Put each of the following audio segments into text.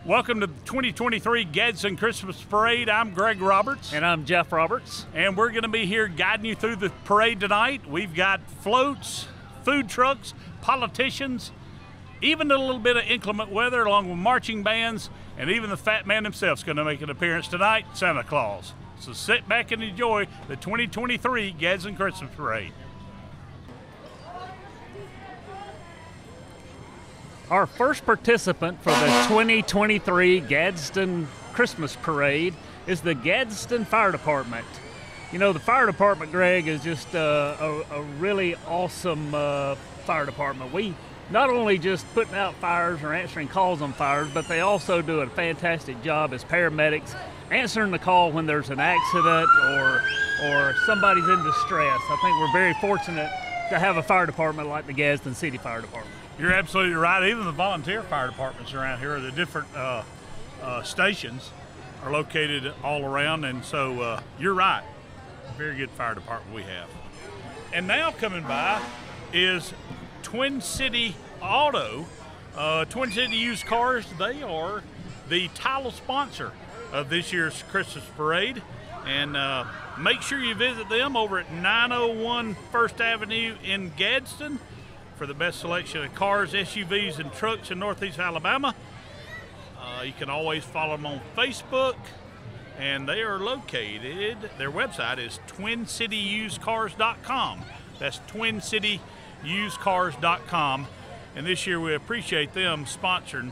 Welcome to the 2023 Gadsden Christmas Parade. I'm Greg Roberts. And I'm Jeff Roberts. And we're going to be here guiding you through the parade tonight. We've got floats, food trucks, politicians, even a little bit of inclement weather along with marching bands, and even the fat man himself is going to make an appearance tonight, Santa Claus. So sit back and enjoy the 2023 Gadsden Christmas Parade. Our first participant for the 2023 Gadsden Christmas Parade is the Gadsden Fire Department. You know, the fire department, Greg, is just a really awesome fire department. We not only just putting out fires or answering calls on fires, but they also do a fantastic job as paramedics, answering the call when there's an accident or somebody's in distress. I think we're very fortunate to have a fire department like the Gadsden City Fire Department. You're absolutely right. Even the volunteer fire departments around here, the different stations are located all around, and so you're right. Very good fire department we have. And now coming by is Twin City Auto. Twin City Used Cars, they are the title sponsor of this year's Christmas Parade. And make sure you visit them over at 901 First Avenue in Gadsden for the best selection of cars, SUVs, and trucks in Northeast Alabama. You can always follow them on Facebook, and they are located, their website is twincityusedcars.com. That's twincityusedcars.com. And this year we appreciate them sponsoring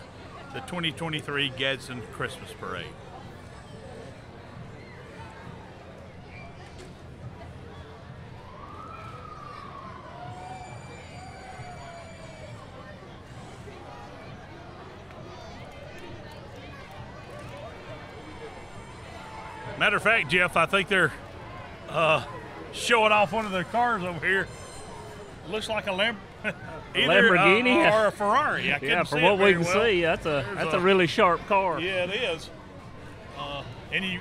the 2023 Gadsden Christmas Parade. Matter of fact, Jeff, I think they're showing off one of their cars over here. It looks like a Lamborghini or a Ferrari. Yeah, from what we can see, that's a really sharp car. Yeah, it is. And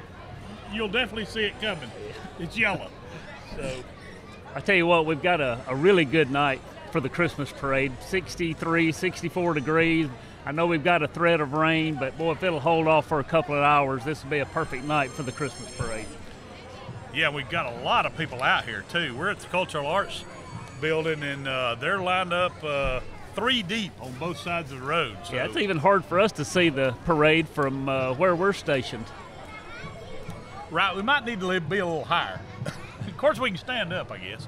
you'll definitely see it coming. It's yellow. So I tell you what, we've got a really good night for the Christmas parade. 63, 64 degrees. I know we've got a threat of rain, but boy, if it'll hold off for a couple of hours, this will be a perfect night for the Christmas parade. Yeah, we've got a lot of people out here too. We're at the Cultural Arts building, and they're lined up 3 deep on both sides of the road. So. Yeah, it's even hard for us to see the parade from where we're stationed. Right, we might need to be a little higher. Of course, we can stand up, I guess.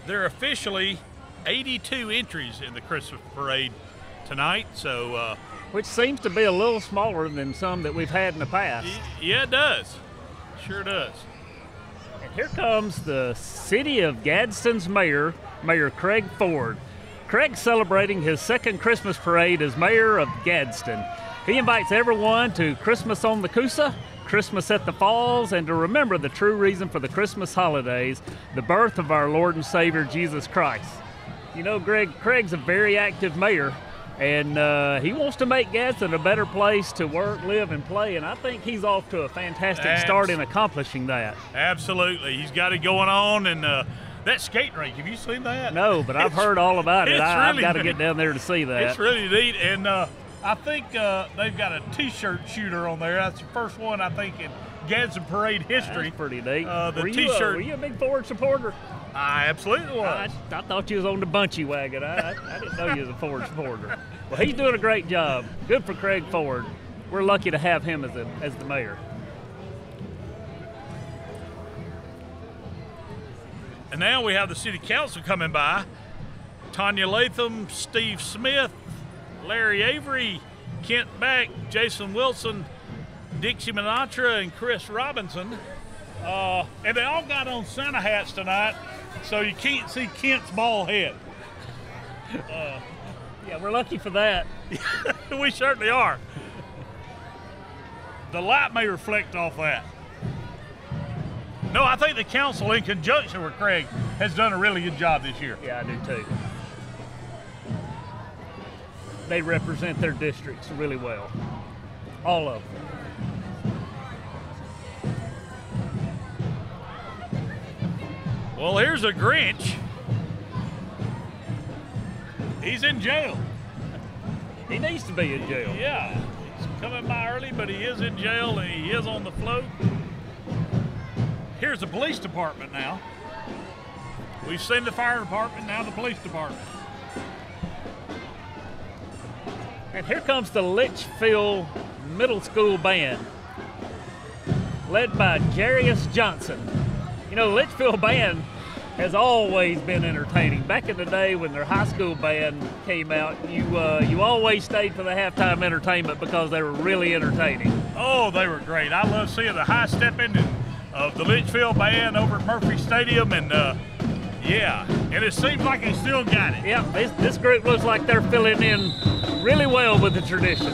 There are officially 82 entries in the Christmas parade tonight, so which seems to be a little smaller than some that we've had in the past. Yeah, it does. Sure does. And here comes the City of Gadsden's mayor, Mayor Craig Ford. Craig's celebrating his second Christmas parade as mayor of Gadsden. He invites everyone to Christmas on the Coosa, Christmas at the Falls, and to remember the true reason for the Christmas holidays, the birth of our Lord and Savior, Jesus Christ. You know, Greg, Craig's a very active mayor, and he wants to make Gadsden a better place to work, live, and play, and I think he's off to a fantastic start in accomplishing that. Absolutely. He's got it going on, and that skate rink, have you seen that? No, but I've heard all about it. I've got to neat. get down there to see that. It's really neat, and I think they've got a T-shirt shooter on there. That's the first one, I think, in Gadsden Parade history. That's pretty neat. The T-shirt. Were you a big Ford supporter? I absolutely was. I thought you was on the Bunchy wagon. I didn't know you was a Ford supporter. Well, he's doing a great job. Good for Craig Ford. We're lucky to have him as the mayor. And now we have the City Council coming by. Tanya Latham, Steve Smith, Larry Avery, Kent Beck, Jason Wilson, Dixie Minatra, and Chris Robinson. And they all got on Santa hats tonight, so you can't see Kent's bald head. Yeah, we're lucky for that. We certainly are. The light may reflect off that. No, I think the council, in conjunction with Craig, has done a really good job this year. Yeah, I do too. they represent their districts really well. All of them. Well, here's a Grinch. He's in jail. He needs to be in jail. Yeah, he's coming by early, but he is in jail and he is on the float. Here's the police department now. We've seen the fire department, now the police department. And here comes the Litchfield Middle School Band, led by Jarius Johnson. You know, the Litchfield Band has always been entertaining. Back in the day when their high school band came out, you always stayed for the halftime entertainment because they were really entertaining. Oh, they were great. I love seeing the high stepping of the Litchfield Band over at Murphy Stadium, and yeah, and it seems like they still got it. Yeah, this group looks like they're filling in really well with the tradition.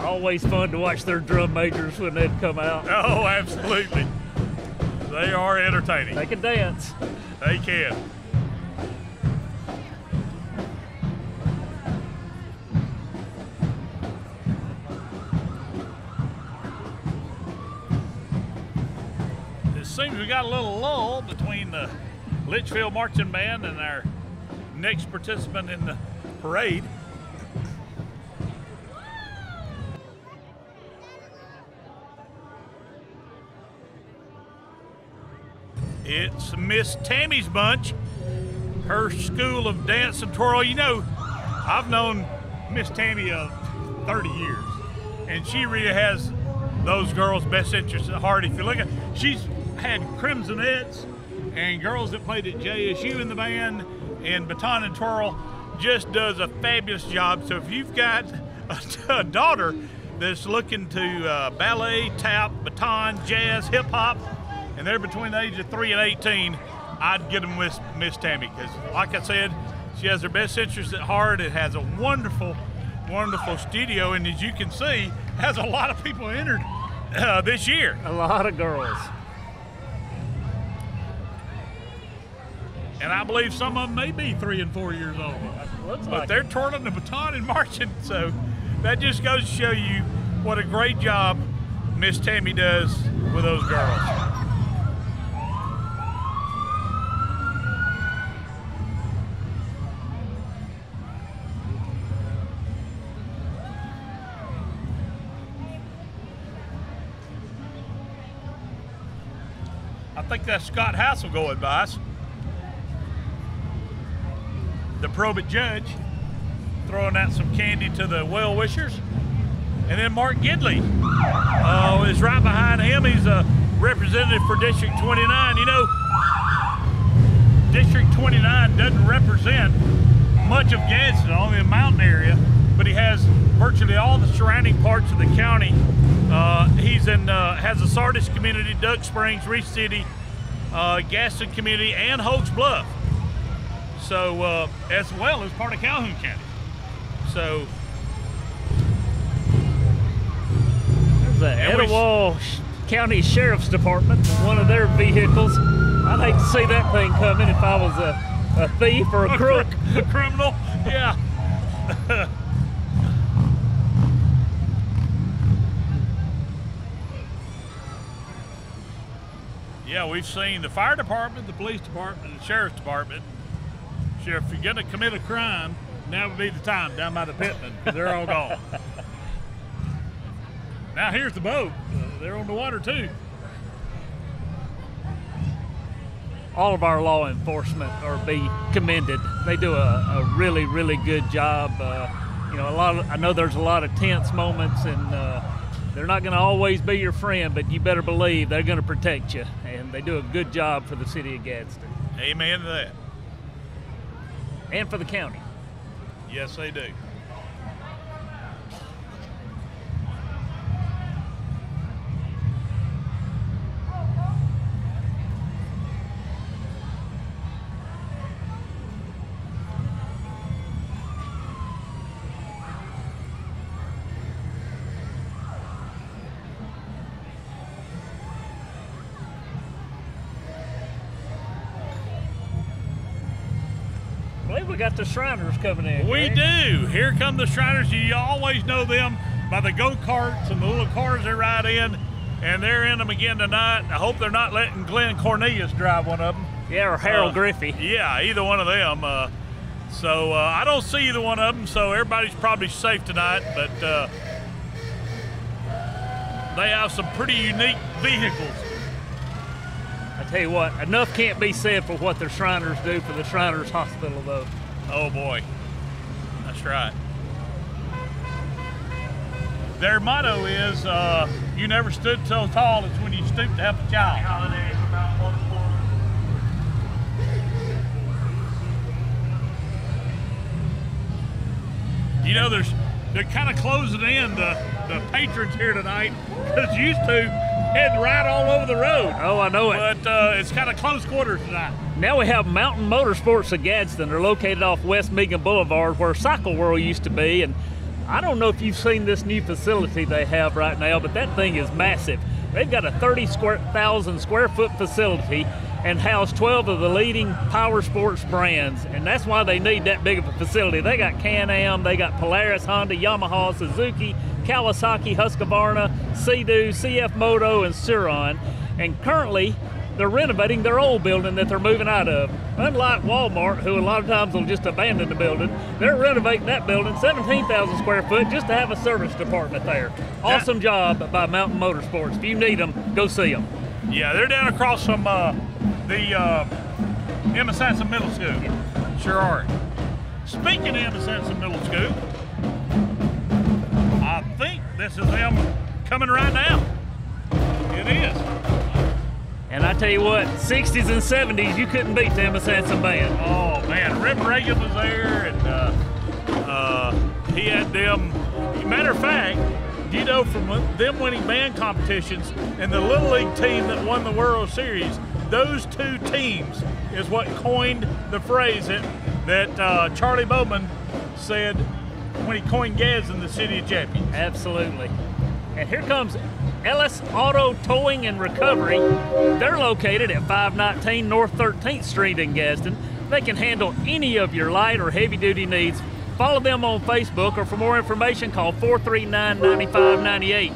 Always fun to watch their drum majors when they'd come out. Oh, absolutely. They are entertaining. They can dance. They can. It seems we got a little lull between the Litchfield Marching Band and our next participant in the parade. It's Miss Tammy's bunch, her school of dance and twirl. You know, I've known Miss Tammy 30 years, and she really has those girls' best interests at heart. If you look at, she's had Crimsonettes and girls that played at JSU in the band, and baton and twirl, just does a fabulous job. So if you've got a daughter that's looking to ballet, tap, baton, jazz, hip hop, and they're between the age of 3 and 18, I'd get them with Miss Tammy, because like I said, she has her best interests at heart. It has a wonderful, wonderful studio, and as you can see, has a lot of people entered this year. A lot of girls. And I believe some of them may be 3 and 4 years old. Looks But like they're twirling the baton and marching, so that just goes to show you what a great job Miss Tammy does with those girls. I think that's Scott Hassel going by us. The probate judge throwing out some candy to the well-wishers. And then Mark Gidley is right behind him. He's a representative for District 29. You know, District 29 doesn't represent much of Gadsden, only the mountain area, but he has virtually all the surrounding parts of the county. He's in, has the Sardis community, Doug Springs, Reese City, Gaston community, and Hogs Bluff. So, as well as part of Calhoun County. So, there's the Etowah County Sheriff's Department, one of their vehicles. I'd hate to see that thing coming if I was a thief or a crook. A criminal, yeah. Yeah, we've seen the fire department, the police department, the sheriff's department. Sheriff, if you're gonna commit a crime, now would be the time down by the Pittman, because they're all gone. Now here's the boat. They're on the water too. All of our law enforcement are be commended. They do a really, really good job. You know, I know there's a lot of tense moments, and they're not going to always be your friend, but you better believe they're going to protect you, and they do a good job for the city of Gadsden. Amen to that. And for the county. Yes, they do. believe we got the Shriners coming in. We do. Here come the Shriners. You always know them by the go-karts and the little cars they ride in, and they're in them again tonight. I hope they're not letting Glenn Cornelius drive one of them. Yeah, or Harold Griffey. Yeah, either one of them. So I don't see either one of them, so everybody's probably safe tonight, but they have some pretty unique vehicles. I tell you what, enough can't be said for what the Shriners do for the Shriners Hospital, though. Oh boy, that's right. Their motto is, you never stood so tall as when you stooped to help a child. You know, they're kind of closing in the patrons here tonight, because used to had to ride all over the road. Oh, I know it. But it's kind of close quarters tonight. Now we have Mountain Motorsports of Gadsden. They're located off West Meagan Boulevard, where Cycle World used to be. And I don't know if you've seen this new facility they have right now, but that thing is massive. They've got a 30,000 square foot facility and house 12 of the leading power sports brands, and that's why they need that big of a facility. They got Can-Am, they got Polaris, Honda, Yamaha, Suzuki, Kawasaki, Husqvarna, Sea-Doo, CF Moto, and Suron. And currently, they're renovating their old building that they're moving out of. Unlike Walmart, who a lot of times will just abandon the building, they're renovating that building, 17,000 square foot, just to have a service department there. Awesome job by Mountain Motorsports. If you need them, go see them. Yeah, they're down across from the Emma Sansom Middle School. Sure are. Speaking of Emma Sansom Middle School, I think this is them coming right now. It is. And I tell you what, 60s and 70s, you couldn't beat the Emma Sansom band. Oh man, Rip Reagan was there, and he had them. Matter of fact, you know, from them winning band competitions and the Little League team that won the World Series, those two teams is what coined the phrase that Charlie Bowman said when he coined Gadsden the City of Champions. Absolutely. And here comes Ellis Auto Towing and Recovery. They're located at 519 North 13th Street in Gadsden. They can handle any of your light or heavy duty needs. Follow them on Facebook, or for more information, call 439-9598.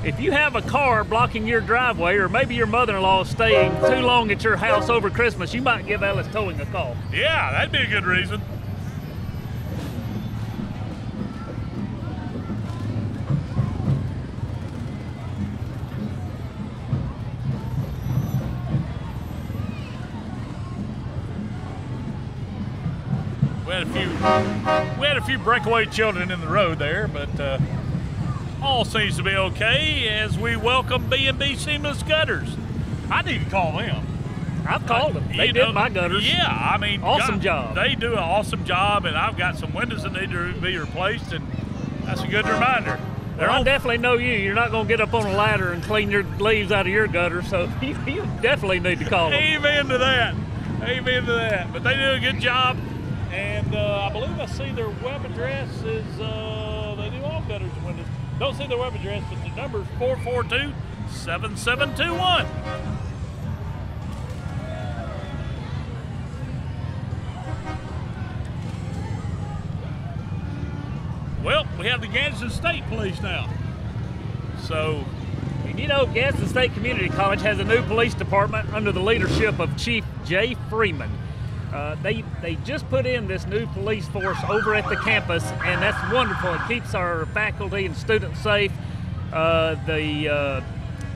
If you have a car blocking your driveway, or maybe your mother-in-law is staying too long at your house over Christmas, you might give Ellis Towing a call. Yeah, that'd be a good reason. We had a few breakaway children in the road there, but all seems to be okay as we welcome B&B Seamless Gutters. I need to call them. I've called them. They did my gutters. Yeah, I mean, awesome God, job. They do an awesome job, and I've got some windows that need to be replaced, and that's a good reminder. Well, I definitely know you. You're not going to get up on a ladder and clean your leaves out of your gutter, so you definitely need to call them. Amen to that. Amen to that. But they do a good job. And I believe I see their web address is, they do all gutters and windows. Don't see their web address, but the number is 442-7721. Well, we have the Gadsden State Police now. So, and you know, Gadsden State Community College has a new police department under the leadership of Chief Jay Freeman. They just put in this new police force over at the campus, and that's wonderful. It keeps our faculty and students safe. The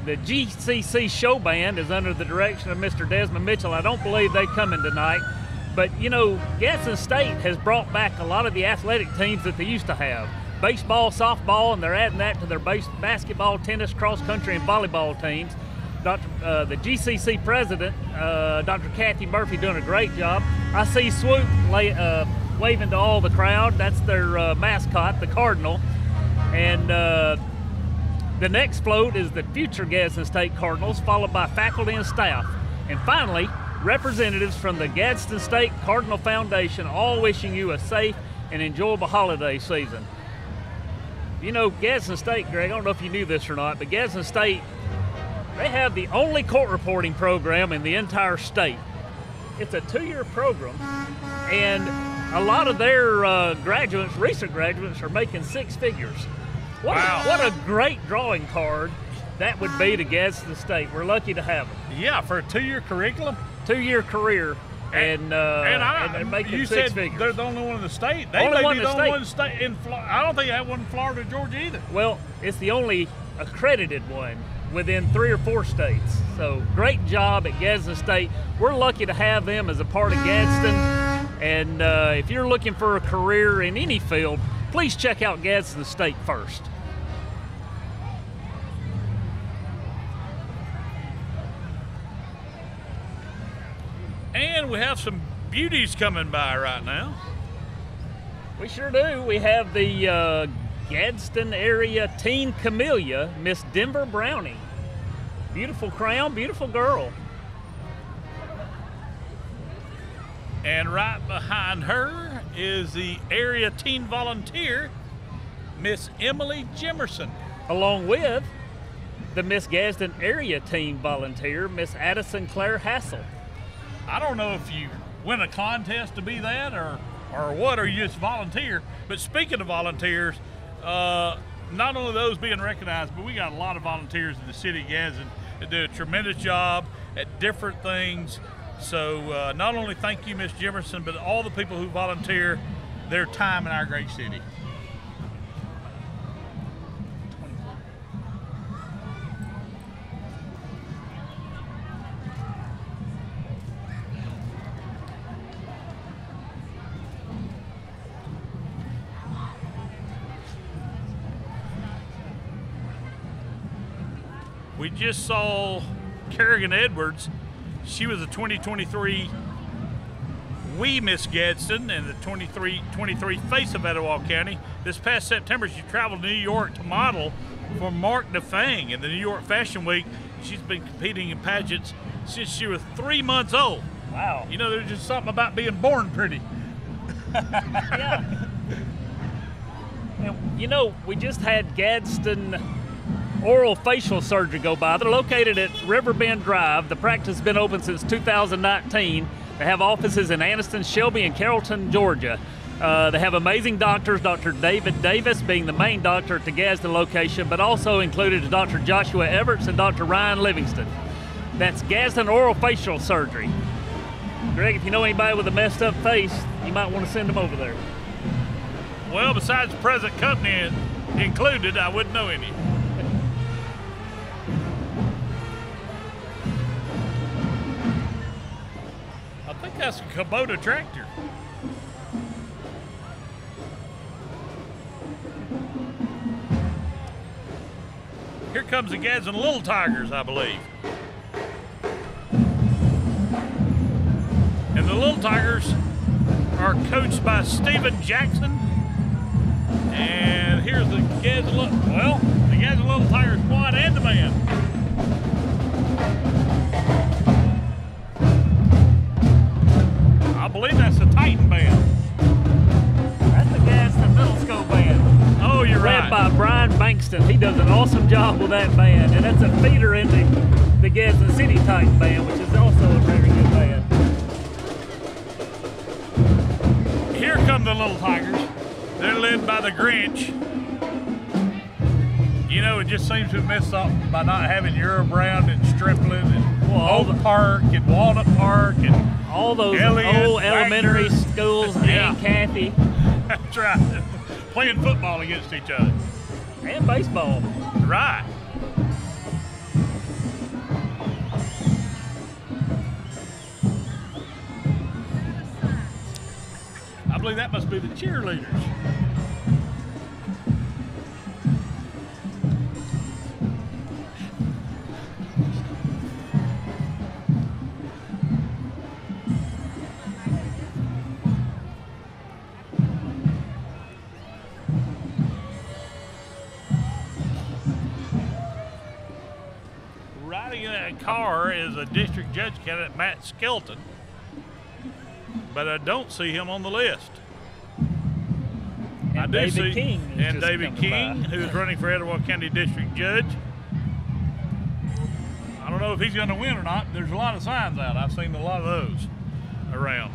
GCC show band is under the direction of Mr. Desmond Mitchell. I don't believe they come in tonight, but you know, Gadsden State has brought back a lot of the athletic teams that they used to have. Baseball, softball, and they're adding that to their basketball, tennis, cross country, and volleyball teams. The GCC president, Dr. Kathy Murphy, doing a great job. I see Swoop waving to all the crowd. That's their mascot, the Cardinal. And the next float is the future Gadsden State Cardinals, followed by faculty and staff. And finally, representatives from the Gadsden State Cardinal Foundation, all wishing you a safe and enjoyable holiday season. You know, Gadsden State, Greg, I don't know if you knew this or not, but Gadsden State, they have the only court reporting program in the entire state. It's a 2-year program, and a lot of their graduates, recent graduates, are making six figures. Wow. What a great drawing card that would be to Gadsden State. We're lucky to have them. Yeah, for a 2-year curriculum. 2-year career, and they're making you six said figures. they're the only one in the state. They Only may one be in the the only state. one in the state in Florida. I don't think they have one in Florida or Georgia either. Well, it's the only accredited one within 3 or 4 states. So great job at Gadsden State. We're lucky to have them as a part of Gadsden. And if you're looking for a career in any field, please check out Gadsden State first. And we have some beauties coming by right now. We sure do. We have the Gadsden area teen camellia, Miss Denver Brownie. Beautiful crown, beautiful girl. And right behind her is the area teen volunteer, Miss Emily Jimerson. Along with the Miss Gadsden area teen volunteer, Miss Addison Claire Hassel. I don't know if you win a contest to be that or what, or you just volunteer. But speaking of volunteers, not only those being recognized, but we got a lot of volunteers in the city of Gadsden that do a tremendous job at different things. So not only thank you, Miss Jimerson, but all the people who volunteer their time in our great city. We just saw Kerrigan Edwards. She was a 2023 Wee Miss Gadsden and the 23 Face of Etowah County. This past September, she traveled to New York to model for Mark DeFang in the New York Fashion Week. She's been competing in pageants since she was 3 months old. Wow. You know, there's just something about being born pretty. Yeah. And, you know, we just had Gadsden oral facial surgery go by. They're located at Riverbend Drive. The practice has been open since 2019. They have offices in Anniston, Shelby, and Carrollton, Georgia. They have amazing doctors, Dr. David Davis being the main doctor at the Gadsden location, but also included is Dr. Joshua Everts and Dr. Ryan Livingston. That's Gadsden Oral Facial Surgery. Greg, if you know anybody with a messed up face, you might want to send them over there. Well, besides the present company included, I wouldn't know any. I think that's a Kubota tractor. Here comes the Gadsden Little Tigers, I believe. And the Little Tigers are coached by Steven Jackson. And here's the Gadsden Little Tigers squad and the band. I believe that's the Titan band. That's the Gadsden Middle School band. Oh, you're right. Led by Brian Bankston. He does an awesome job with that band, and that's a feeder into the Gadsden City Titan band, which is also a very good band. Here come the Little Tigers. They're led by the Grinch. You know, it just seems to have messed up by not having Euro Brown and Stripling and Oak Park and Walnut Park and all those Elliott, old elementary Wagner. schools, Yeah. and Kathy, That's right. Playing football against each other. and baseball. Right. I believe that must be the cheerleaders. Riding in that car is a district judge candidate, Matt Skelton, but I don't see him on the list. And I do David see, King is and just David coming King, by. who is running for Etowah County District Judge. I don't know if he's going to win or not. There's a lot of signs out. I've seen a lot of those around.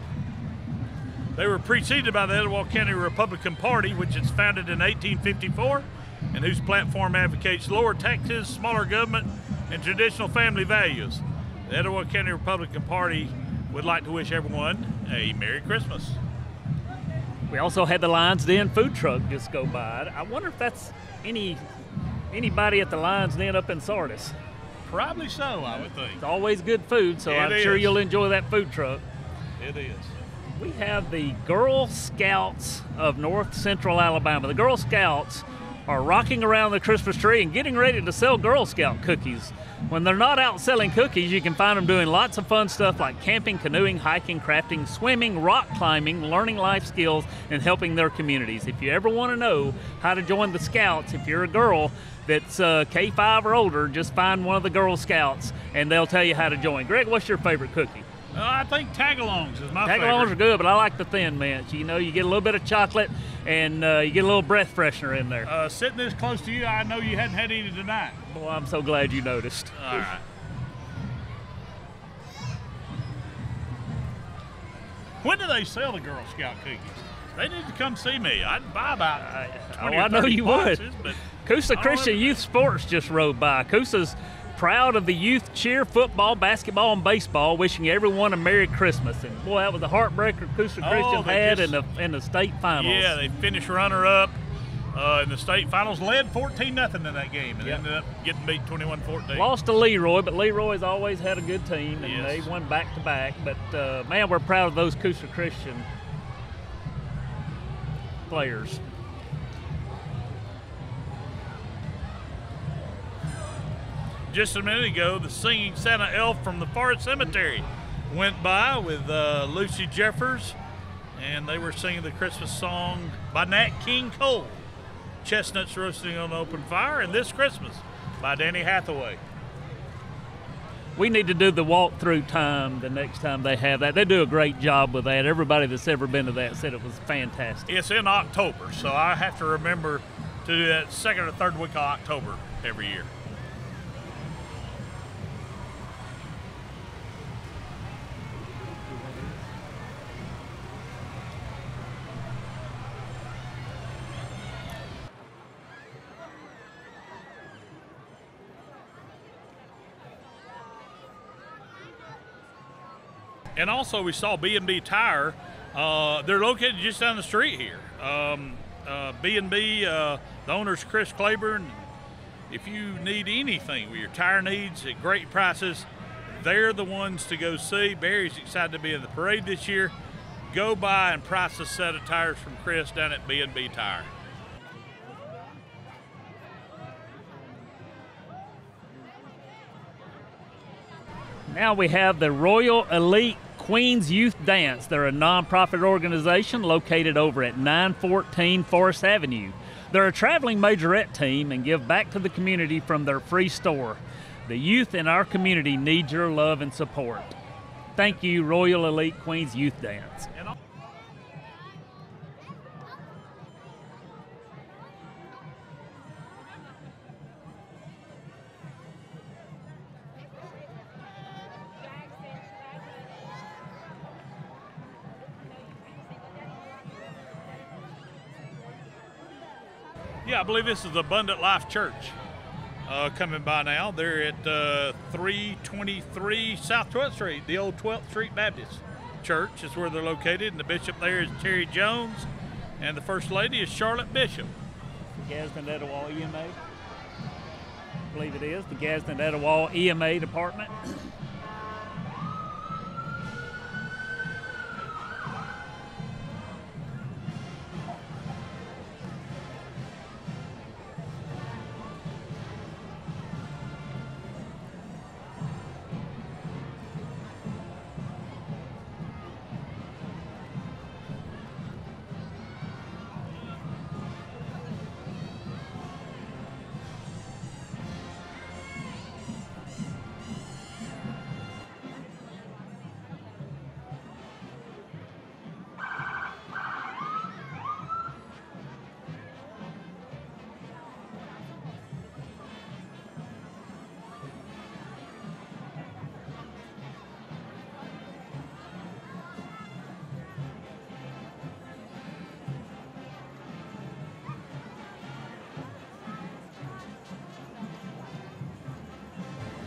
They were preceded by the Etowah County Republican Party, which is founded in 1854 and whose platform advocates lower taxes, smaller government, and traditional family values. The Etowah County Republican Party would like to wish everyone a Merry Christmas. We also had the Lions Den food truck just go by. I wonder if that's anybody at the Lions Den up in Sardis. Probably so, I would think. It's always good food, so I'm sure you'll enjoy that food truck. It is. We have the Girl Scouts of North Central Alabama. The Girl Scouts are rocking around the Christmas tree and getting ready to sell Girl Scout cookies. When they're not out selling cookies, you can find them doing lots of fun stuff like camping, canoeing, hiking, crafting, swimming, rock climbing, learning life skills, and helping their communities. If you ever want to know how to join the Scouts, if you're a girl that's K5 or older, just find one of the Girl Scouts and they'll tell you how to join. Greg, what's your favorite cookie? I think tagalongs is my favorite. Tagalongs are good, but I like the Thin Mints. You know, you get a little bit of chocolate and you get a little breath freshener in there. Sitting this close to you, I know you hadn't had any tonight. Well, I'm so glad you noticed. All right. When do they sell the Girl Scout cookies? They need to come see me. I'd buy about 20 I know you boxes, would. Coosa Christian Youth Sports just rode by. Coosa's proud of the youth cheer, football, basketball, and baseball, wishing everyone a Merry Christmas. And boy, that was a heartbreaker Coosa Christian had in the state finals. Yeah, they finished runner-up in the state finals, led 14-0 in that game, and ended up getting beat 21-14. Lost to Leroy, but Leroy's always had a good team, and they won back-to-back. But, man, we're proud of those Coosa Christian players. Just a minute ago, the singing Santa elf from the Forest Cemetery went by with Lucy Jeffers, and they were singing the Christmas song by Nat King Cole, Chestnuts Roasting on the Open Fire, and This Christmas by Danny Hathaway. We need to do the walk-through time the next time they have that. They do a great job with that. Everybody that's ever been to that said it was fantastic. It's in October, so I have to remember to do that second or third week of October every year. And also we saw B&B Tire. They're located just down the street here. B&B, the owner's Chris Claiborne. If you need anything with your tire needs at great prices, they're the ones to go see. Barry's excited to be in the parade this year. Go by and price a set of tires from Chris down at B&B Tire. Now we have the Royal Elite Queens Youth Dance. They're a nonprofit organization located over at 914 Forest Avenue. They're a traveling majorette team and give back to the community from their free store. The youth in our community need your love and support. Thank you, Royal Elite Queens Youth Dance. Yeah, I believe this is Abundant Life Church coming by now. They're at 323 South 12th Street, the old 12th Street Baptist Church is where they're located, and the bishop there is Terry Jones, and the First Lady is Charlotte Bishop. Gadsden Etowah EMA, I believe it is, the Gadsden Etowah EMA department.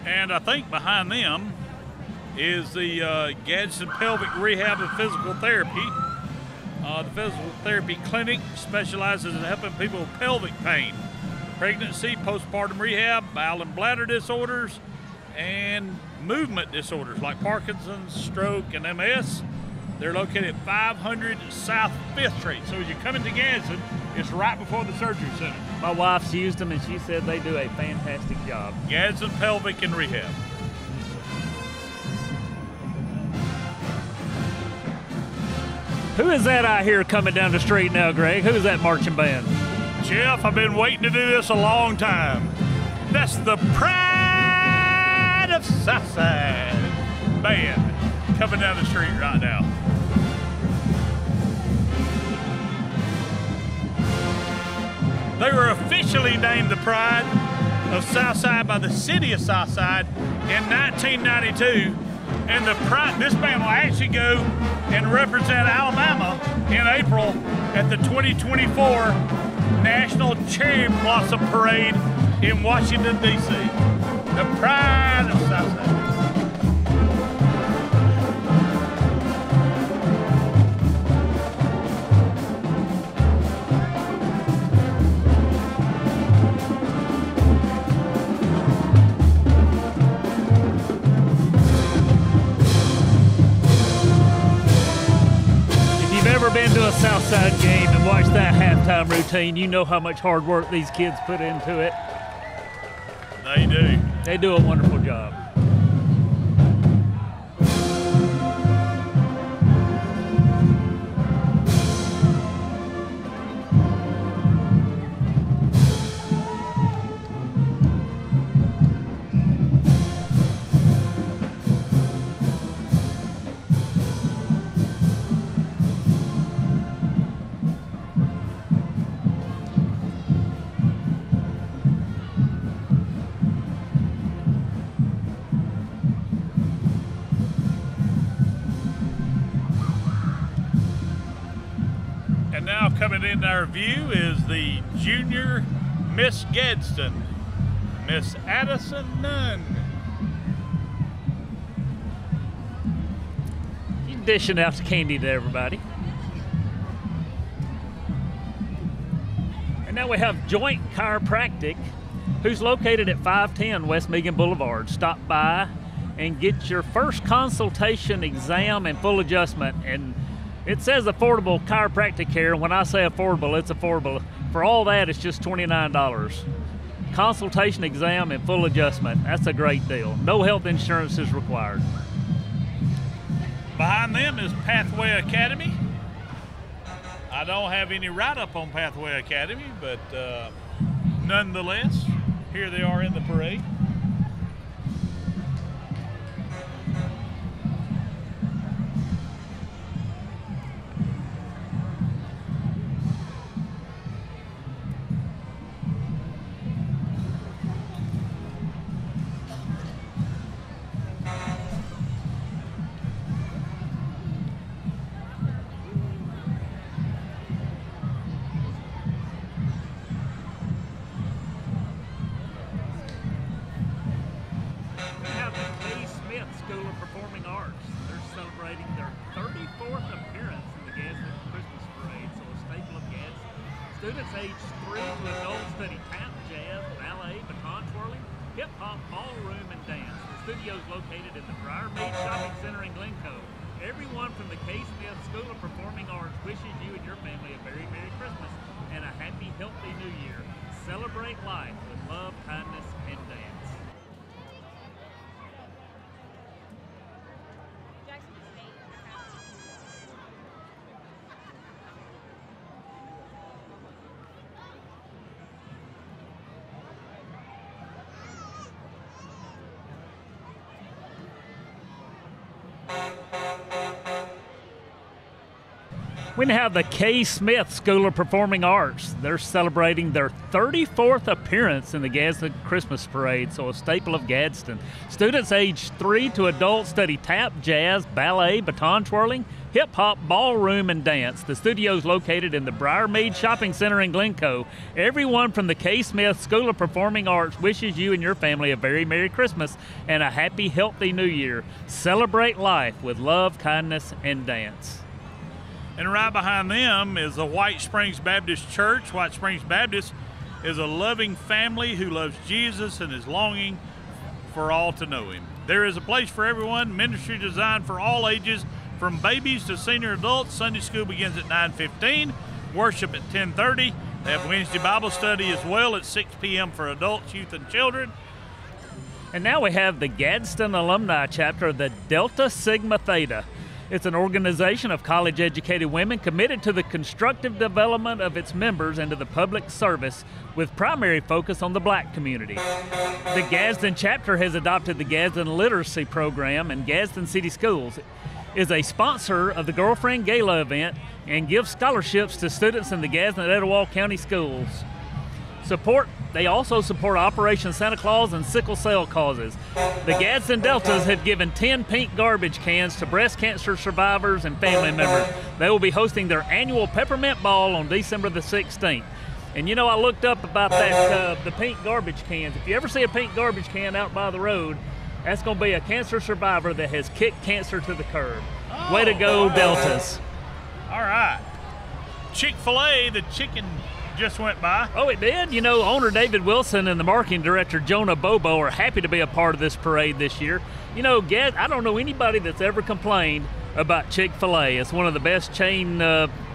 And I think behind them is the Gadsden Pelvic Rehab and Physical Therapy. The Physical Therapy Clinic specializes in helping people with pelvic pain, pregnancy, postpartum rehab, bowel and bladder disorders, and movement disorders like Parkinson's, stroke, and MS. They're located at 500 South 5th Street. So as you come into Gadsden, it's right before the surgery center. My wife's used them, and she said they do a fantastic job. Gadsden Pelvic and Rehab. Who is that I hear coming down the street now, Greg? Who is that marching band? Jeff, I've been waiting to do this a long time. That's the Pride of Southside band coming down the street right now. They were officially named the Pride of Southside by the city of Southside in 1992. And this band will actually go and represent Alabama in April at the 2024 National Cherry Blossom Parade in Washington, D.C. The Pride of Southside. Been to a Southside game and watched that halftime routine, you know how much hard work these kids put into it. They do. They do a wonderful job. Now coming into our view is the junior Miss Gadsden, Miss Addison Nunn. You're dishing out candy to everybody. And now we have Joint Chiropractic, who's located at 510 West Meagan Boulevard. Stop by and get your first consultation, exam, and full adjustment. And it says affordable chiropractic care. When I say affordable, it's affordable. For all that, it's just $29. Consultation, exam, and full adjustment. That's a great deal. No health insurance is required. Behind them is Pathway Academy. I don't have any write-up on Pathway Academy, but nonetheless, here they are in the parade. Students aged 3 to adults study tap, jazz, ballet, baton twirling, hip-hop, ballroom, and dance. The studio is located in the Briarmead Shopping Center in Glencoe. Everyone from the K. Smith School of Performing Arts wishes you and your family a very Merry Christmas and a happy, healthy New Year. Celebrate life with love, kindness, and dance. We now have the K. Smith School of Performing Arts. They're celebrating their 34th appearance in the Gadsden Christmas Parade, so a staple of Gadsden. Students aged 3 to adults study tap, jazz, ballet, baton twirling, hip hop, ballroom, and dance. The studio is located in the Briarmead Shopping Center in Glencoe. Everyone from the K. Smith School of Performing Arts wishes you and your family a very Merry Christmas and a happy, healthy New Year. Celebrate life with love, kindness, and dance. And right behind them is the White Springs Baptist Church. White Springs Baptist is a loving family who loves Jesus and is longing for all to know him. There is a place for everyone, ministry designed for all ages, from babies to senior adults. Sunday school begins at 9:15, worship at 10:30. They have Wednesday Bible study as well at 6 p.m. for adults, youth, and children. And now we have the Gadsden Alumni Chapter of the Delta Sigma Theta. It's an organization of college-educated women committed to the constructive development of its members and to the public service, with primary focus on the black community. The Gadsden chapter has adopted the Gadsden Literacy Program, and Gadsden City Schools is a sponsor of the Girlfriend Gala event and gives scholarships to students in the Gadsden and Etowah County schools. They also support Operation Santa Claus and sickle cell causes. The Gadsden Deltas have given 10 pink garbage cans to breast cancer survivors and family members. They will be hosting their annual Peppermint Ball on December the 16th. And you know, I looked up about that, the pink garbage cans. If you ever see a pink garbage can out by the road, that's going to be a cancer survivor that has kicked cancer to the curb. Oh, way to go, Deltas. All right. Chick-fil-A, the chicken just went by. Oh, it did? You know, owner David Wilson and the marketing director Jonah Bobo are happy to be a part of this parade this year. You know, I don't know anybody that's ever complained about Chick-fil-A. It's one of the best chain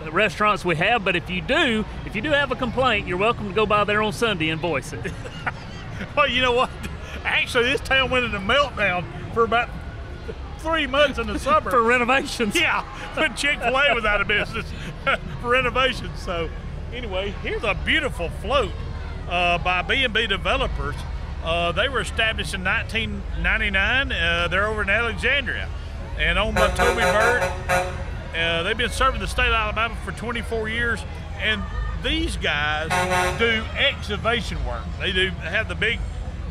restaurants we have, but if you do have a complaint, you're welcome to go by there on Sunday and voice it. Well, you know what? Actually, this town went into meltdown for about 3 months in the summer. For renovations. Yeah, when Chick-fil-A was out of business for renovations. So anyway, here's a beautiful float by B&B Developers. They were established in 1999. They're over in Alexandria and owned by Toby Bird. They've been serving the state of Alabama for 24 years, and these guys do excavation work. They have the big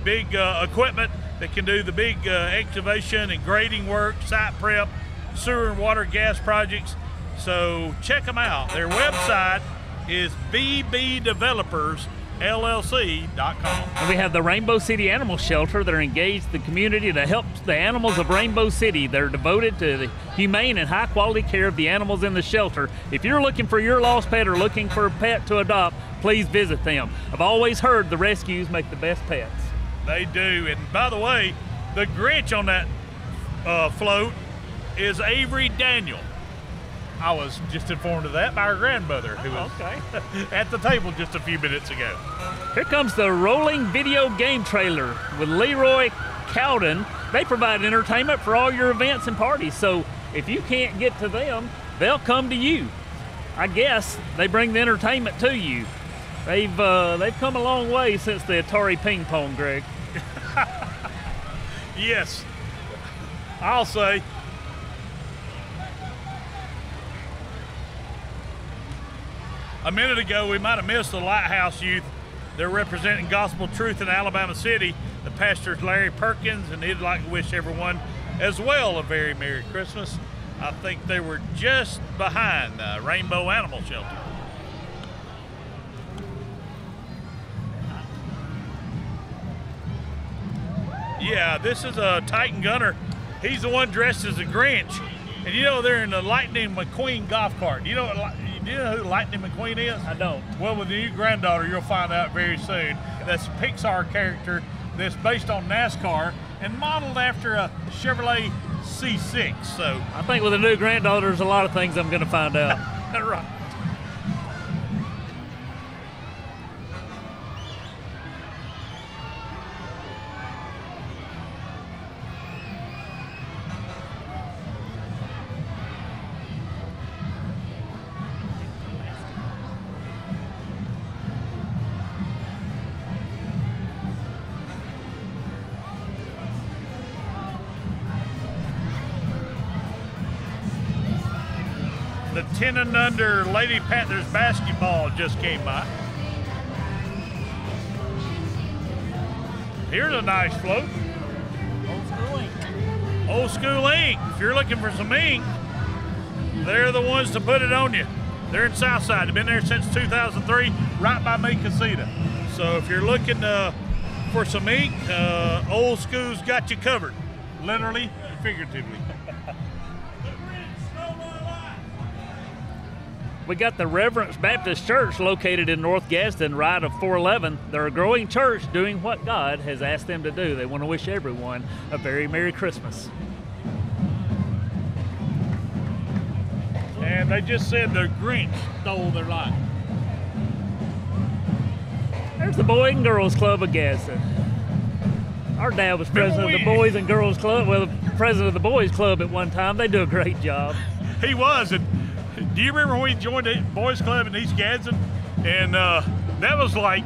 equipment that can do the big excavation and grading work, site prep, sewer and water gas projects. So check them out. Their website is bbdevelopersllc.com. And we have the Rainbow City Animal Shelter that are engaged the community to help the animals of Rainbow City. They're devoted to the humane and high quality care of the animals in the shelter. If you're looking for your lost pet or looking for a pet to adopt, please visit them. I've always heard the rescues make the best pets. They do. And by the way, the Grinch on that float is Avery Daniel. I was just informed of that by our grandmother, who was at the table just a few minutes ago. Here comes the rolling video game trailer with Leroy Cowden. They provide entertainment for all your events and parties, so if you can't get to them, they'll come to you. I guess they bring the entertainment to you. They've come a long way since the Atari ping pong, Greg. Yes, I'll say. A minute ago, we might have missed the Lighthouse Youth. They're representing Gospel Truth in Alabama City. The pastor's Larry Perkins, and he'd like to wish everyone as well a very Merry Christmas. I think they were just behind Rainbow Animal Shelter. Yeah, this is a Titan Gunner. He's the one dressed as a Grinch. And you know they're in the Lightning McQueen golf cart. Do you know who Lightning McQueen is? I don't. Well, with your granddaughter, you'll find out very soon. That's a Pixar character that's based on NASCAR and modeled after a Chevrolet C6. So I think with a new granddaughter, there's a lot of things I'm going to find out. Right. The 10 and under Lady Panthers basketball just came by. Here's a nice float. Old school ink. Old school ink. If you're looking for some ink, they're the ones to put it on you. They're in Southside. They've been there since 2003, right by me, Casita. So if you're looking for some ink, Old School's got you covered, literally and figuratively. We got the Reverence Baptist Church located in North Gadsden, right of 411. They're a growing church doing what God has asked them to do. They want to wish everyone a very Merry Christmas. And they just said the Grinch stole their life. There's the Boy and Girls Club of Gadsden. Our dad was president of the Boys and Girls Club, well, president of the Boys Club at one time. They do a great job. He was, and do you remember when we joined the Boys Club in East Gadsden? And that was like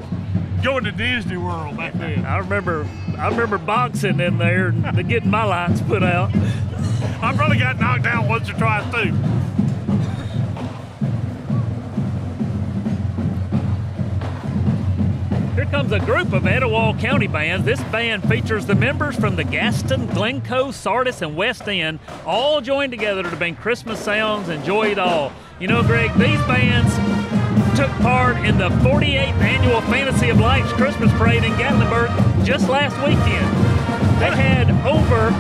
going to Disney World back then. I remember boxing in there and getting my lights put out. I probably got knocked down once or twice too. Here comes a group of Etowah County bands. This band features the members from the Gaston, Glencoe, Sardis, and West End, all joined together to bring Christmas sounds and joy it all. You know, Greg, these bands took part in the 48th annual Fantasy of Lights Christmas Parade in Gatlinburg just last weekend. They had over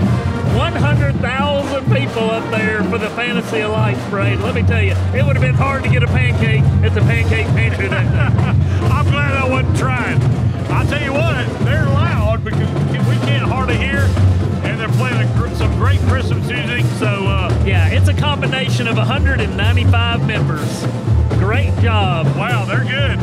100,000 people up there for the Fantasy of Lights Parade. Let me tell you, it would have been hard to get a pancake at the Pancake Pantry that day. I'm glad I wasn't trying. I'll tell you what, they're loud because we can't hardly hear, and they're playing some great Christmas music. So yeah, it's a combination of 195 members. Great job. Wow, they're good.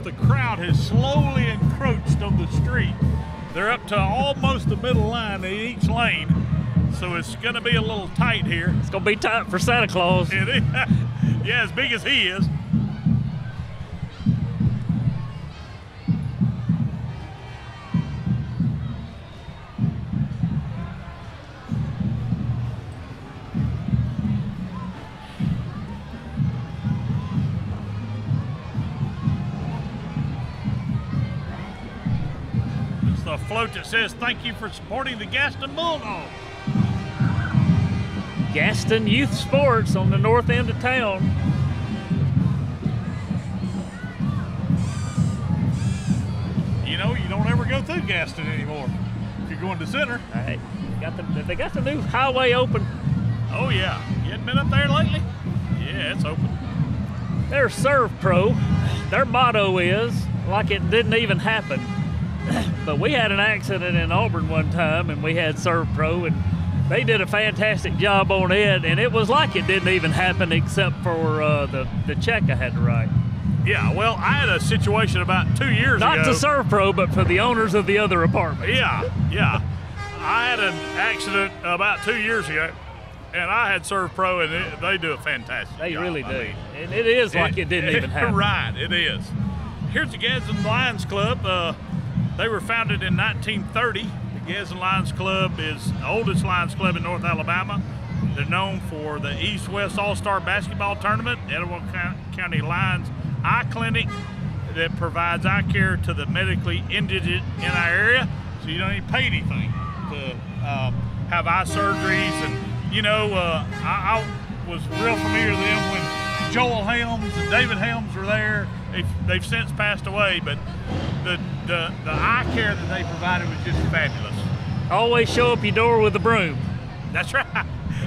The crowd has slowly encroached on the street. They're up to almost the middle line in each lane, so it's going to be a little tight here. It's going to be tight for Santa Claus. Yeah, as big as he is. A float that says thank you for supporting the Gaston Bulldogs. Gaston Youth Sports on the north end of town. You know, you don't ever go through Gaston anymore if you're going to Center. Hey, they got the new highway open. Oh yeah, you hadn't been up there lately? Yeah, it's open. There's Serve Pro. Their motto is like it didn't even happen. But we had an accident in Auburn one time, and we had Serve Pro, and they did a fantastic job on it, and it was like it didn't even happen except for the check I had to write. Yeah, well, I had a situation about 2 years ago. Not to Serve Pro, but for the owners of the other apartments. Yeah. I had an accident about 2 years ago, and I had Serve Pro, and they do a fantastic job. They really do. And it is like it didn't even happen. Right, it is. Here's the Gadsden Lions Club. They were founded in 1930. The Gadsden Lions Club is the oldest Lions Club in North Alabama. They're known for the East-West All-Star Basketball Tournament, Etowah County Lions Eye Clinic that provides eye care to the medically indigent in our area, so you don't even pay anything to have eye surgeries. And, you know, I was real familiar with them when Joel Helms and David Helms were there. They've since passed away, but the eye care that they provided was just fabulous. Always show up your door with a broom. That's right.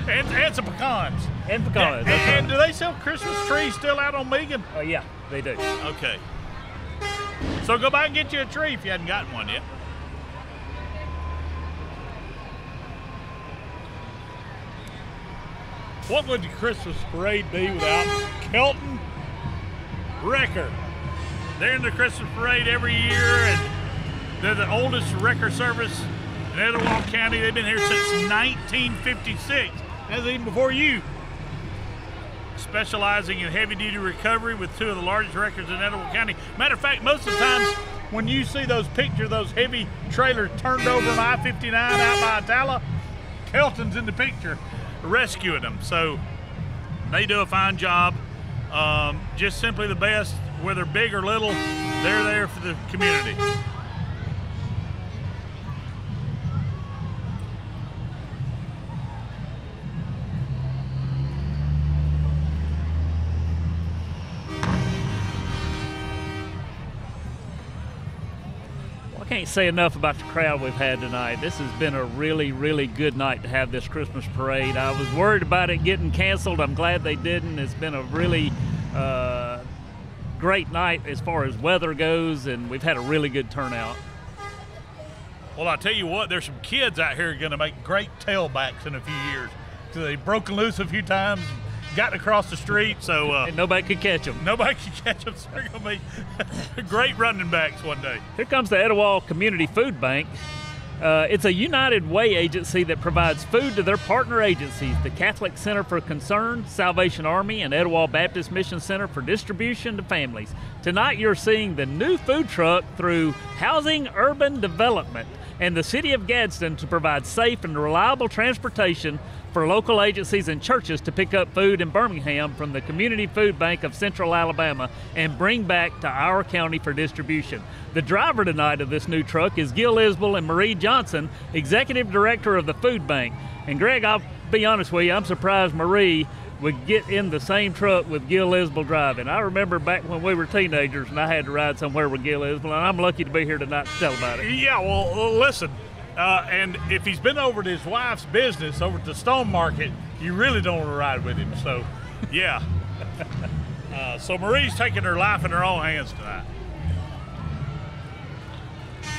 And some pecans. And pecans. And do they sell Christmas trees still out on Megan? Oh, yeah, they do. Okay. So go by and get you a tree if you hadn't gotten one yet. What would the Christmas parade be without Kelton Wrecker? They're in the Christmas parade every year, and they're the oldest wrecker service in Etowah County. They've been here since 1956. That's even before you. Specializing in heavy-duty recovery with two of the largest wreckers in Etowah County. Matter of fact, most of the times when you see those pictures, those heavy trailers turned over on I-59 out by Atala, Kelton's in the picture rescuing them. So they do a fine job. Just simply the best, whether big or little, they're there for the community. I can't say enough about the crowd we've had tonight. This has been a really, really good night to have this Christmas parade. I was worried about it getting canceled. I'm glad they didn't. It's been a really great night as far as weather goes, and we've had a really good turnout. Well, I'll tell you what, there's some kids out here going to make great tailbacks in a few years. So they've broken loose a few times, gotten across the street, so and nobody could catch them. Nobody could catch them, so they're going to be great running backs one day. Here comes the Etowah Community Food Bank. It's a United Way agency that provides food to their partner agencies, the Catholic Center for Concern, Salvation Army, and Etowah Baptist Mission Center for distribution to families. Tonight you're seeing the new food truck through Housing Urban Development and the City of Gadsden to provide safe and reliable transportation for local agencies and churches to pick up food in Birmingham from the Community Food Bank of Central Alabama and bring back to our county for distribution. The driver tonight of this new truck is Gil Isbell and Marie Johnson, Executive Director of the Food Bank. And Greg, I'll be honest with you, I'm surprised Marie would get in the same truck with Gil Isbell driving. I remember back when we were teenagers and I had to ride somewhere with Gil Isbell, and I'm lucky to be here tonight to tell about it. Yeah, well, listen, and if he's been over to his wife's business over at the Stone Market, you really don't want to ride with him. So, yeah. So Marie's taking her life in her own hands tonight.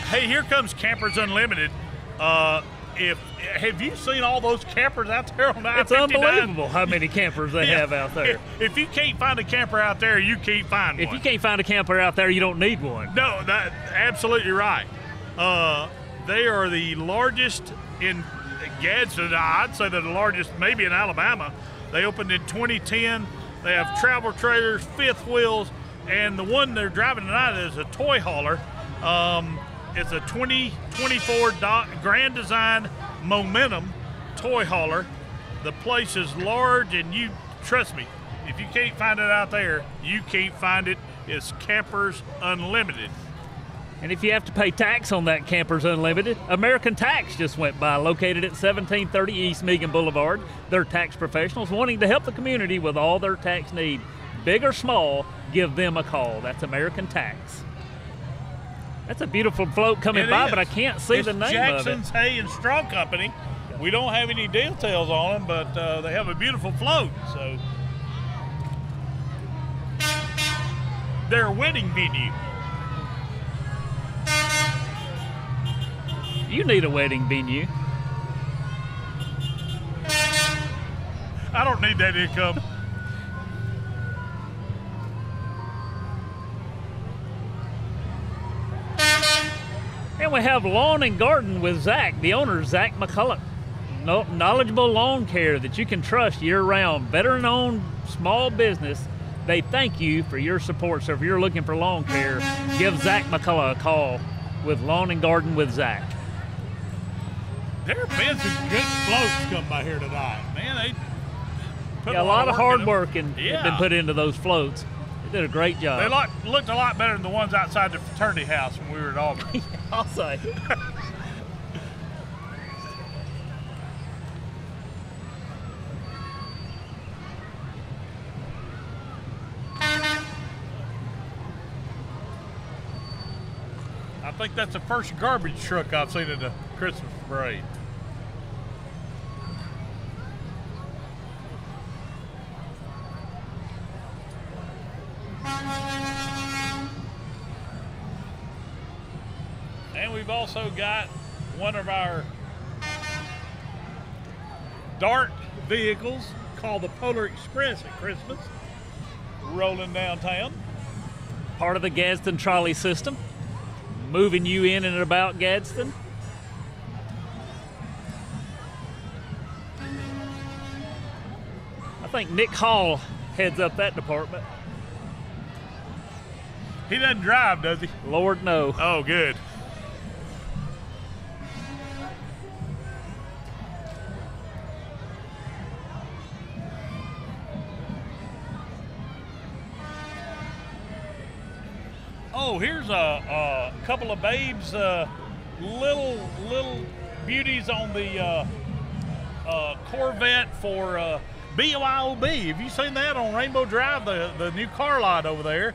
Hey, here comes Campers Unlimited. Have you seen all those campers out there on I-59? It's unbelievable how many campers they have out there. If you can't find a camper out there, you can't find one. If you can't find a camper out there, you don't need one. No, that's absolutely right. They are the largest in Gadsden. I'd say they're the largest maybe in Alabama. They opened in 2010. They have travel trailers, fifth wheels, and the one they're driving tonight is a toy hauler. It's a 2024 Grand Design Momentum toy hauler. The place is large, and you trust me, if you can't find it out there, you can't find it. It's Campers Unlimited. And if you have to pay tax on that Campers Unlimited, American Tax just went by, located at 1730 East Megan Boulevard. They're tax professionals wanting to help the community with all their tax need. Big or small, give them a call. That's American Tax. That's a beautiful float coming by, but I can't see the name of it. Jackson's Hay and Straw Company. We don't have any details on them, but they have a beautiful float. So they're a wedding venue. You need a wedding venue. I don't need that income. And we have Lawn and Garden with Zach, the owner, Zach McCullough. Knowledgeable lawn care that you can trust year-round. Veteran-owned small business. They thank you for your support. So if you're looking for lawn care, give Zach McCullough a call with Lawn and Garden with Zach. There have been some good floats come by here tonight. Man, they put a lot of hard work has been put into those floats. They did a great job. They looked a lot better than the ones outside the fraternity house when we were at Auburn. I'll say. I think that's the first garbage truck I've seen in the Christmas parade. And we've also got one of our DART vehicles called the Polar Express at Christmas, rolling downtown. Part of the Gadsden trolley system, moving you in and about Gadsden. I think Nick Hall heads up that department. He doesn't drive, does he? Lord, no. Oh, good. Oh, here's a couple of babes, little beauties on the Corvette for BYOB. Have you seen that on Rainbow Drive, the new car lot over there?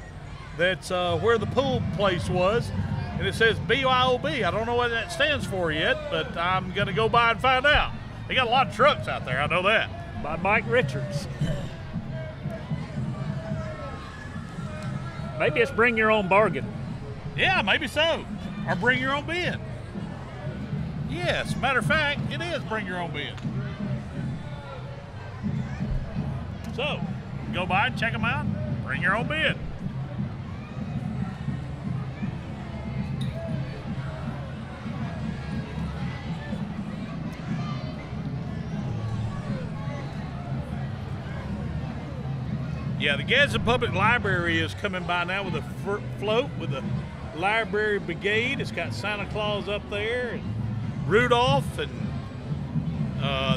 That's where the pool place was, and it says BYOB. I don't know what that stands for yet, but I'm gonna go by and find out. They got a lot of trucks out there, I know that. By Mike Richards. Maybe it's bring your own bargain. Yeah, maybe so. Or bring your own bid. Yes, matter of fact, it is bring your own bid. So, go by and check them out. Bring your own bid. Yeah, the Gadsden Public Library is coming by now with a float with the Library Brigade. It's got Santa Claus up there and Rudolph, and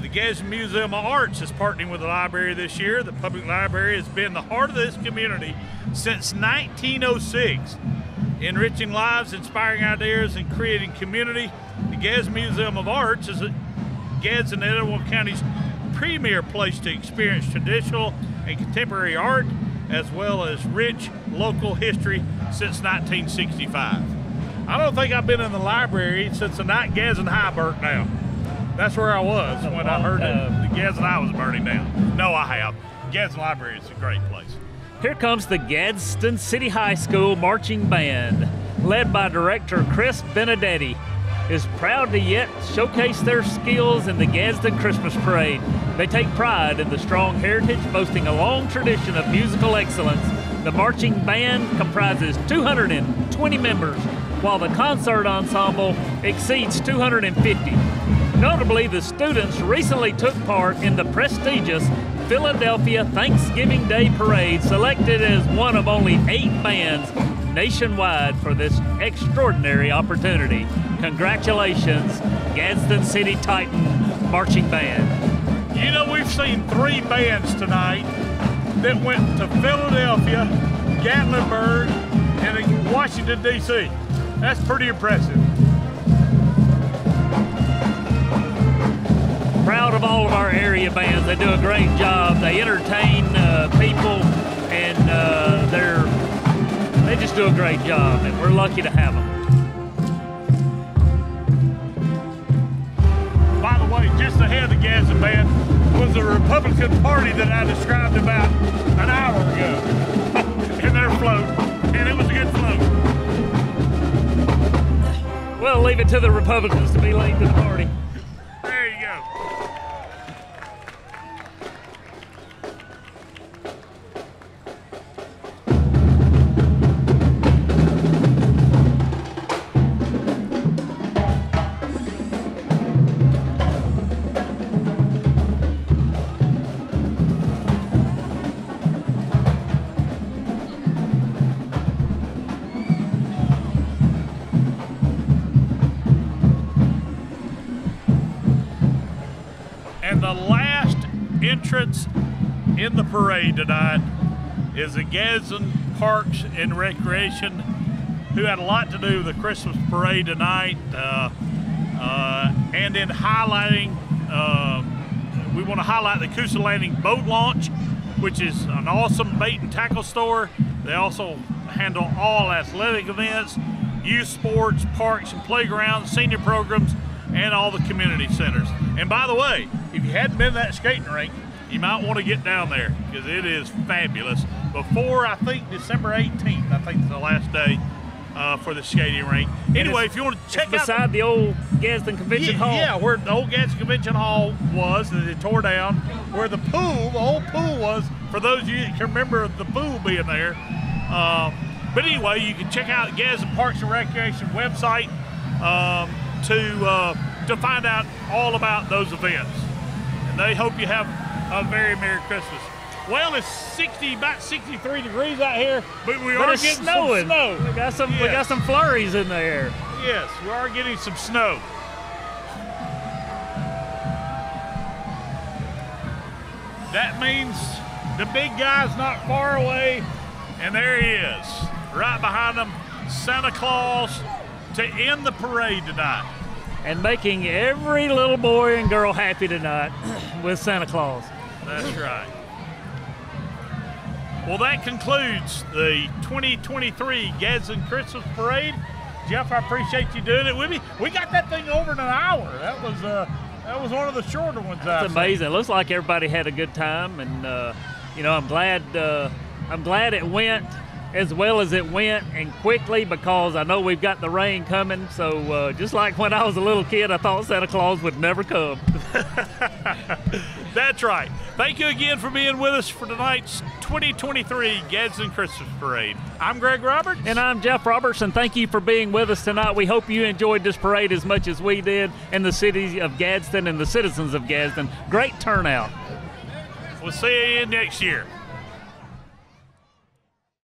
the Gadsden Museum of Arts is partnering with the library this year. The public library has been the heart of this community since 1906, enriching lives, inspiring ideas, and creating community. The Gadsden Museum of Arts is Gadsden and Etowah County's premier place to experience traditional and contemporary art, as well as rich local history since 1965. I don't think I've been in the library since the night Gadsden High burnt down. That's where I was when I heard that the Gadsden High was burning down. No, I have. Gadsden Library is a great place. Here comes the Gadsden City High School Marching Band, led by director Chris Benedetti, is proud to yet showcase their skills in the Gadsden Christmas Parade. They take pride in the strong heritage, boasting a long tradition of musical excellence. The marching band comprises 220 members, while the concert ensemble exceeds 250. Notably, the students recently took part in the prestigious Philadelphia Thanksgiving Day Parade, selected as one of only 8 bands nationwide for this extraordinary opportunity. Congratulations, Gadsden City Titan Marching Band. You know, we've seen 3 bands tonight that went to Philadelphia, Gatlinburg, and Washington, D.C. That's pretty impressive. Proud of all of our area bands. They do a great job. They entertain people, and they just do a great job, and we're lucky to have them. By the way, just ahead of the Gadsden Band was the Republican Party that I described about an hour ago in their float, and it was a good float. Well, leave it to the Republicans to be late to the party. There you go. And the last entrance in the parade tonight is the Gadsden Parks and Recreation, who had a lot to do with the Christmas parade tonight. And in highlighting, we want to highlight the Coosa Landing boat launch, which is an awesome bait and tackle store. They also handle all athletic events, youth sports, parks and playgrounds, senior programs, and all the community centers. And by the way, if you hadn't been to that skating rink, you might want to get down there because it is fabulous. Before, I think, December 18th, I think is the last day for the skating rink. Anyway, if you want to check out beside the old Gadsden Convention Hall. Yeah, where the old Gadsden Convention Hall was that they tore down, where the pool, the old pool was, for those of you that can remember the pool being there. But anyway, you can check out the Gadsden Parks and Recreation website to find out all about those events. And they hope you have a very Merry Christmas. Well, it's about 63 degrees out here, but we But are it's getting snowing. some snow. We got some. We Yes. got some flurries in the air. Yes, we are getting some snow. That means the big guy's not far away, and there he is, right behind him, Santa Claus, to end the parade tonight. And making every little boy and girl happy tonight with Santa Claus. That's right. Well, that concludes the 2023 Gadsden Christmas Parade. Jeff, I appreciate you doing it with me. We got that thing over in an hour. That was one of the shorter ones. It's amazing. It looks like everybody had a good time, and you know, I'm glad it went as well as it went and quickly, because I know we've got the rain coming. So just like when I was a little kid, I thought Santa Claus would never come. That's right. Thank you again for being with us for tonight's 2023 Gadsden Christmas Parade. I'm Greg Roberts. And I'm Jeff Robertson. Thank you for being with us tonight. We hope you enjoyed this parade as much as we did, and the city of Gadsden and the citizens of Gadsden. Great turnout. We'll see you next year.